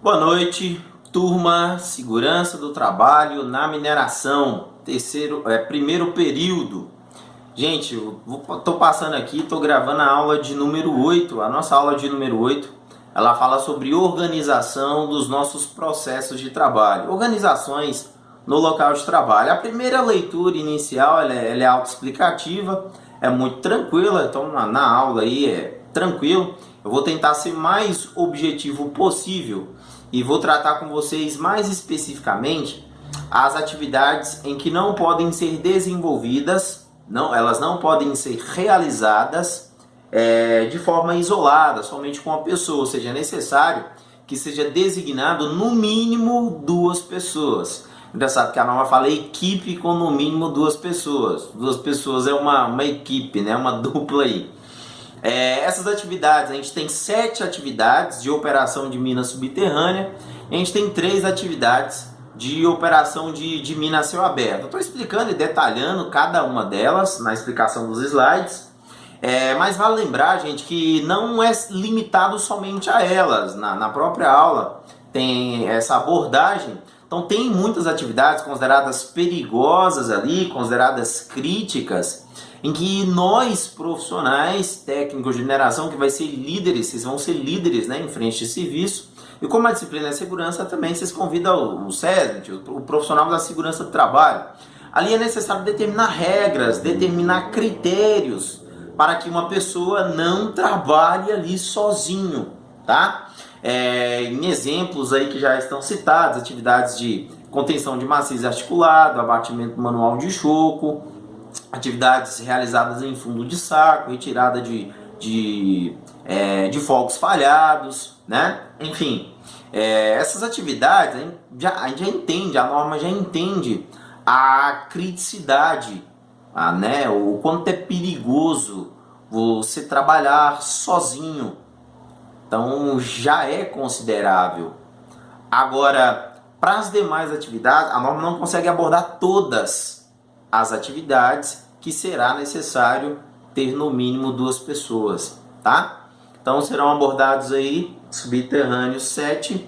Boa noite, turma, segurança do trabalho na mineração, primeiro período. Gente, tô passando aqui, tô gravando a aula de número 8. A nossa aula de número 8, ela fala sobre organização dos nossos processos de trabalho, organizações no local de trabalho. A primeira leitura inicial, ela é autoexplicativa, é muito tranquila, então na aula aí é tranquilo. Eu vou tentar ser mais objetivo possível e vou tratar com vocês mais especificamente as atividades em que não podem ser desenvolvidas, elas não podem ser realizadas de forma isolada, somente com uma pessoa, ou seja, é necessário que seja designado no mínimo duas pessoas. Engraçado que a norma fala equipe com no mínimo duas pessoas. Duas pessoas é uma equipe, né? Uma dupla aí. Essas atividades, a gente tem 7 atividades de operação de mina subterrânea, a gente tem 3 atividades de operação de mina a céu aberto. Eu estou explicando e detalhando cada uma delas na explicação dos slides, mas vale lembrar, gente, que não é limitado somente a elas. Na própria aula tem essa abordagem. Então tem muitas atividades consideradas perigosas ali, consideradas críticas, em que nós, profissionais, técnicos de mineração, que vai ser líderes, vocês vão ser líderes, né, em frente de serviço, e como a disciplina é segurança também, vocês convidam o SESMIT, o profissional da segurança do trabalho. Ali é necessário determinar regras, determinar critérios, para que uma pessoa não trabalhe ali sozinho, tá? Em exemplos aí que já estão citados, atividades de contenção de maciço articulado, abatimento manual de choco, atividades realizadas em fundo de saco, retirada de fogos falhados, né? Enfim, essas atividades a gente já entende, a norma já entende a criticidade, né? O quanto é perigoso você trabalhar sozinho. Então já é considerável. Agora, para as demais atividades, a norma não consegue abordar todas as atividades que será necessário ter no mínimo 2 pessoas, tá? Então serão abordados aí subterrâneos 7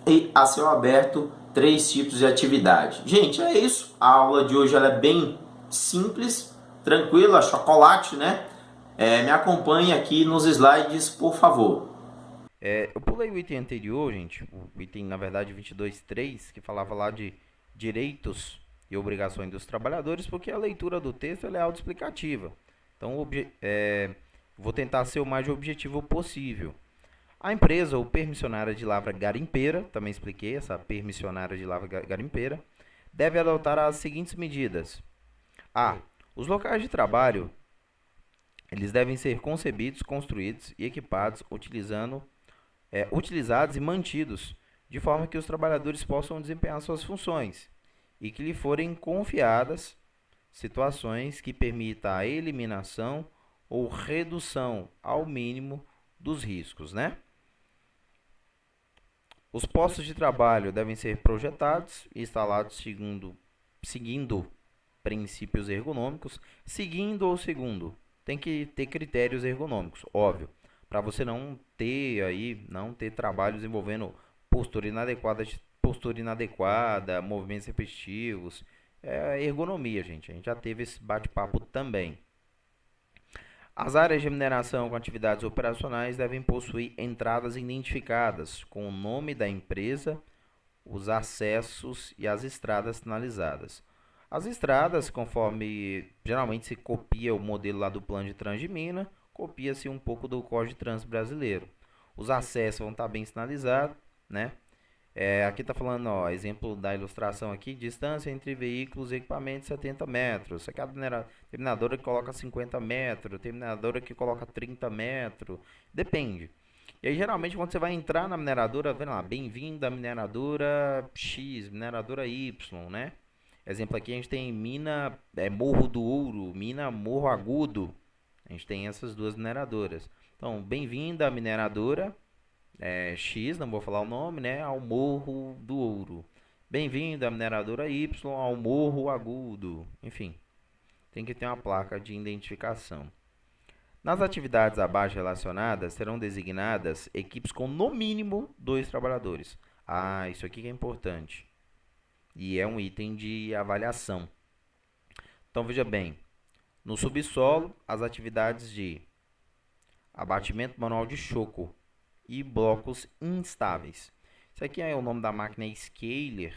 e a céu aberto 3 tipos de atividade. Gente, é isso. A aula de hoje ela é bem simples, tranquila, chocolate, né? Me acompanhe aqui nos slides, por favor. Eu pulei o item anterior, gente, o item, na verdade, 22.3, que falava lá de direitos e obrigações dos trabalhadores, porque a leitura do texto ela é autoexplicativa. Então, vou tentar ser o mais objetivo possível. A empresa ou permissionária de lavra garimpeira, também expliquei essa permissionária de lavra garimpeira, deve adotar as seguintes medidas. A. Os locais de trabalho, eles devem ser concebidos, construídos e equipados utilizados e mantidos, de forma que os trabalhadores possam desempenhar suas funções e que lhe forem confiadas situações que permitam a eliminação ou redução ao mínimo dos riscos, né? Os postos de trabalho devem ser projetados e instalados seguindo princípios ergonômicos, tem que ter critérios ergonômicos, óbvio, para você não ter trabalhos envolvendo postura inadequada, movimentos repetitivos, ergonomia, gente. A gente já teve esse bate-papo também. As áreas de mineração com atividades operacionais devem possuir entradas identificadas com o nome da empresa, os acessos e as estradas sinalizadas. As estradas, conforme geralmente se copia o modelo lá do plano de trânsito de mina, copia-se um pouco do Código de Trânsito brasileiro. Os acessos vão estar bem sinalizados, né? Aqui está falando, ó, exemplo da ilustração aqui, distância entre veículos e equipamentos 70 metros. Aqui a terminadora que coloca 50 metros, terminadora que coloca 30 metros, depende. E aí, geralmente, quando você vai entrar na mineradora, vendo lá, bem-vindo à mineradora X, mineradora Y, né? Exemplo aqui, a gente tem mina Morro do Ouro, mina Morro Agudo. A gente tem essas duas mineradoras. Então, bem-vindo à mineradora X, não vou falar o nome, né? Ao Morro do Ouro. Bem-vindo à mineradora Y, ao Morro Agudo. Enfim, tem que ter uma placa de identificação. Nas atividades abaixo relacionadas, serão designadas equipes com no mínimo 2 trabalhadores. Ah, isso aqui que é importante. E é um item de avaliação. Então veja bem, no subsolo, as atividades de abatimento manual de choco e blocos instáveis. Isso aqui é o nome da máquina Scaler,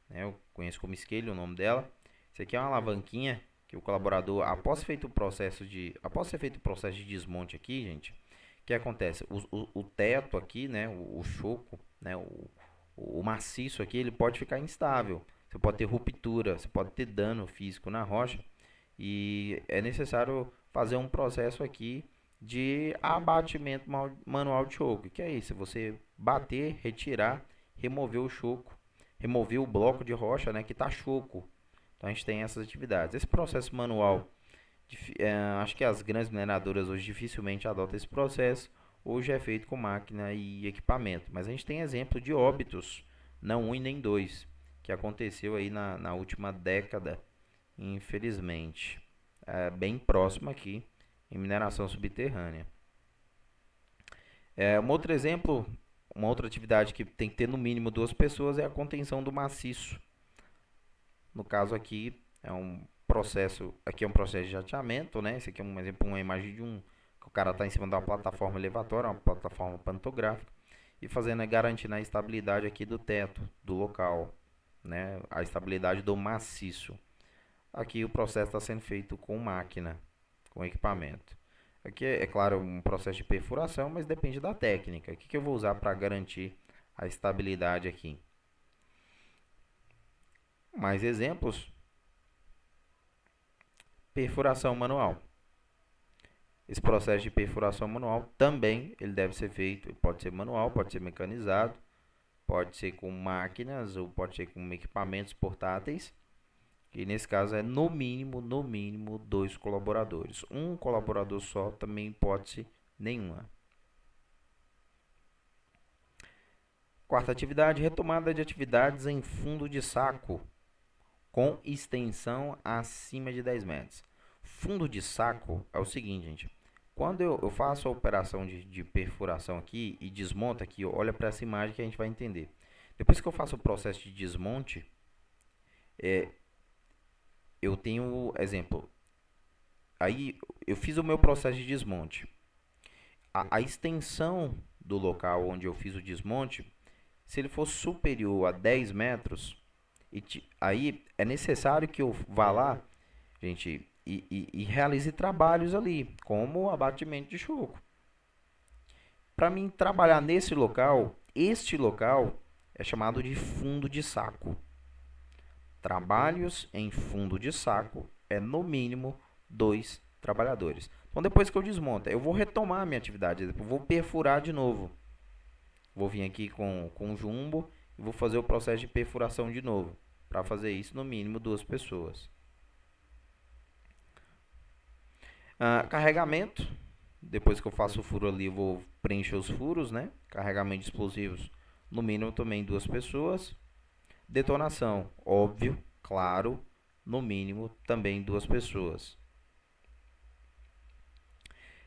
né? Eu conheço como Scaler o nome dela. Isso aqui é uma alavanquinha que o colaborador, após ser feito o processo de desmonte aqui, gente, o que acontece? O teto aqui, né, o choco, né, o maciço aqui, ele pode ficar instável. Você pode ter ruptura, você pode ter dano físico na rocha e é necessário fazer um processo aqui de abatimento manual de choco. Que é isso? Você bater, retirar, remover o choco, remover o bloco de rocha, né, que está choco. Então a gente tem essas atividades. Esse processo manual, acho que as grandes mineradoras hoje dificilmente adotam esse processo. Hoje é feito com máquina e equipamento. Mas a gente tem exemplo de óbitos, não um e nem dois, que aconteceu aí na última década, infelizmente. É bem próximo aqui em mineração subterrânea. Um outro exemplo, uma outra atividade que tem que ter no mínimo duas pessoas é a contenção do maciço. No caso aqui é um processo, aqui é um processo de jateamento, né? Esse aqui é um exemplo, uma imagem de que o cara está em cima de uma plataforma elevatória, uma plataforma pantográfica e garantindo a estabilidade aqui do teto, do local, né? A estabilidade do maciço. Aqui o processo está sendo feito com máquina, com equipamento. Aqui é claro um processo de perfuração, mas depende da técnica. O que eu vou usar para garantir a estabilidade aqui? Mais exemplos: perfuração manual. Esse processo de perfuração manual também ele deve ser feito, pode ser manual, pode ser mecanizado, pode ser com máquinas ou pode ser com equipamentos portáteis. E nesse caso é no mínimo, dois colaboradores. Um colaborador só também hipótese nenhuma. Quarta atividade, retomada de atividades em fundo de saco, com extensão acima de 10 metros. Fundo de saco é o seguinte, gente. Quando eu faço a operação de perfuração aqui e desmonto aqui, olha para essa imagem que a gente vai entender. Depois que eu faço o processo de desmonte, eu tenho, exemplo, aí eu fiz o meu processo de desmonte. A extensão do local onde eu fiz o desmonte, se ele for superior a 10 metros, aí é necessário que eu vá lá, gente, e realize trabalhos ali, como abatimento de choco. Para mim trabalhar nesse local, este local é chamado de fundo de saco. Trabalhos em fundo de saco é no mínimo 2 trabalhadores. Então depois que eu desmonto, eu vou retomar a minha atividade, eu vou perfurar de novo. Vou vir aqui com jumbo e vou fazer o processo de perfuração de novo. Para fazer isso, no mínimo 2 pessoas. Carregamento. Depois que eu faço o furo ali, eu vou preencher os furos, né? Carregamento de explosivos, no mínimo também 2 pessoas. Detonação, óbvio, claro, no mínimo também 2 pessoas.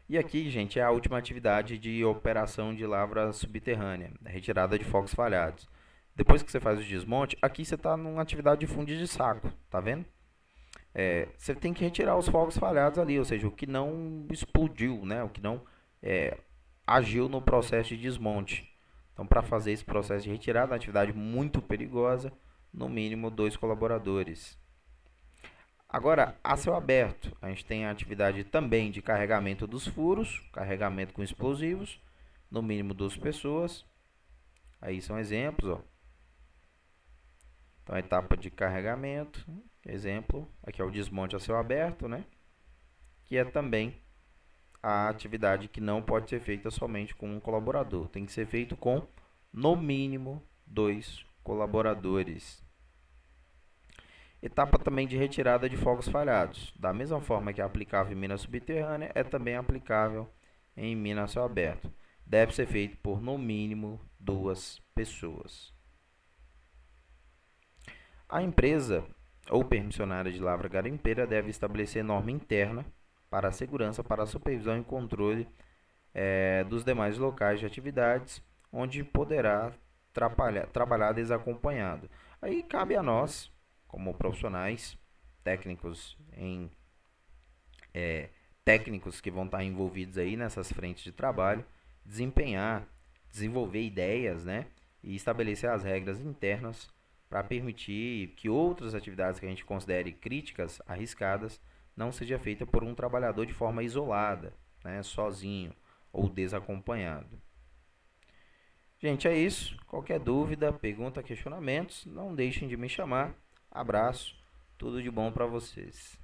E aqui, gente, é a última atividade de operação de lavra subterrânea, retirada de focos falhados. Depois que você faz o desmonte, aqui você está numa atividade de fundo de saco, tá vendo? Você tem que retirar os fogos falhados ali, ou seja, o que não explodiu, né? O que não agiu no processo de desmonte. Então, para fazer esse processo de retirada, uma atividade muito perigosa, no mínimo 2 colaboradores. Agora, a céu aberto, a gente tem a atividade também de carregamento dos furos, carregamento com explosivos, no mínimo 2 pessoas. Aí são exemplos, ó. Então, a etapa de carregamento, exemplo, aqui é o desmonte a céu aberto, né? Que é também a atividade que não pode ser feita somente com um colaborador. Tem que ser feito com, no mínimo, 2 colaboradores. Etapa também de retirada de fogos falhados. Da mesma forma que é aplicável em mina subterrânea, é também aplicável em mina a céu aberto. Deve ser feito por, no mínimo, 2 pessoas. A empresa ou permissionária de lavra garimpeira deve estabelecer norma interna para a segurança, para a supervisão e controle dos demais locais de atividades, onde poderá trabalhar desacompanhado. Aí cabe a nós, como profissionais, técnicos em técnicos que vão estar envolvidos aí nessas frentes de trabalho, desempenhar, desenvolver ideias, né, e estabelecer as regras internas para permitir que outras atividades que a gente considere críticas, arriscadas, não seja feita por um trabalhador de forma isolada, né, sozinho ou desacompanhado. Gente, é isso. Qualquer dúvida, pergunta, questionamentos, não deixem de me chamar. Abraço, tudo de bom para vocês.